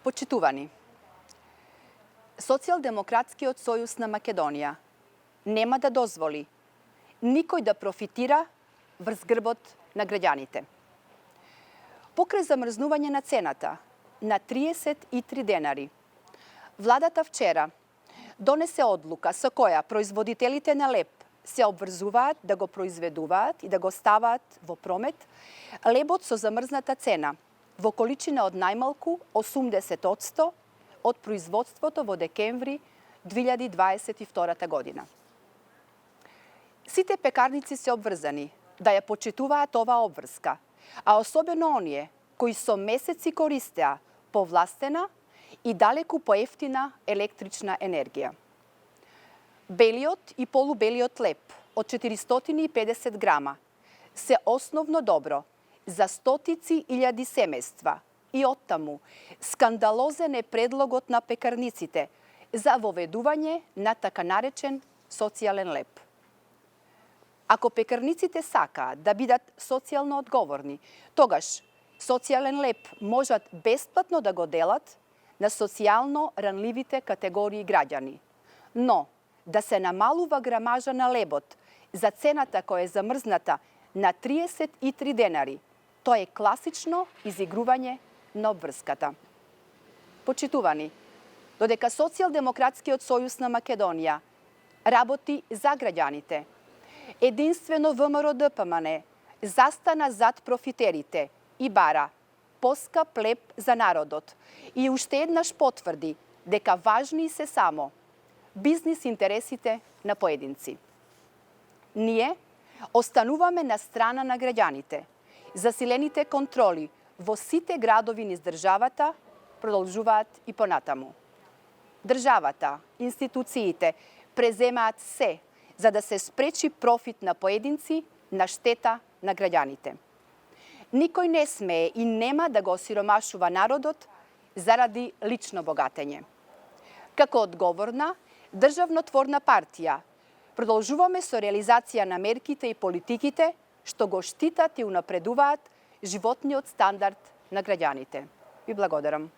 Почитувани, Социјалдемократскиот сојуз на Македонија нема да дозволи никој да профитира врз грбот на граѓаните. Покрај замрзнување на цената на 33 денари, владата вчера донесе одлука со која производителите на леб се обврзуваат да го произведуваат и да го ставаат во промет лебот со замрзната цена во количина од најмалку 80% од производството во декември 2022 година. Сите пекарници се обврзани да ја почитуваат оваа обврска, а особено оние кои со месеци користеа повластена и далеку поевтина електрична енергија. Белиот и полубелиот леб од 450 грама се основно добро за стотици илјади семејства и оттаму скандалозен е предлогот на пекарниците за воведување на така наречен социјален леб. Ако пекарниците сакаат да бидат социјално одговорни, тогаш социјален леб можат бесплатно да го делат на социјално ранливите категории граѓани. Но да се намалува грамажа на лебот за цената која е замрзната на 33 денари, тоа е класично изигрување на обврската. Почитувани, додека Социјалдемократскиот сојуз на Македонија работи за граѓаните, единствено ВМРО-ДПМН застана зад профитерите и бара поскап леб за народот и уште еднаш потврди дека важни се само бизнис интересите на поединци. Ние остануваме на страна на граѓаните. Засилените контроли во сите градови низ државата продолжуваат и понатаму. Државата, институциите преземаат се за да се спречи профит на поединци на штета на граѓаните. Никој не смее и нема да го осиромашува народот заради лично богатење. Како одговорна, државнотворна партија, продолжуваме со реализација на мерките и политиките што го штитат и унапредуваат животниот стандард на граѓаните. Ви благодарам.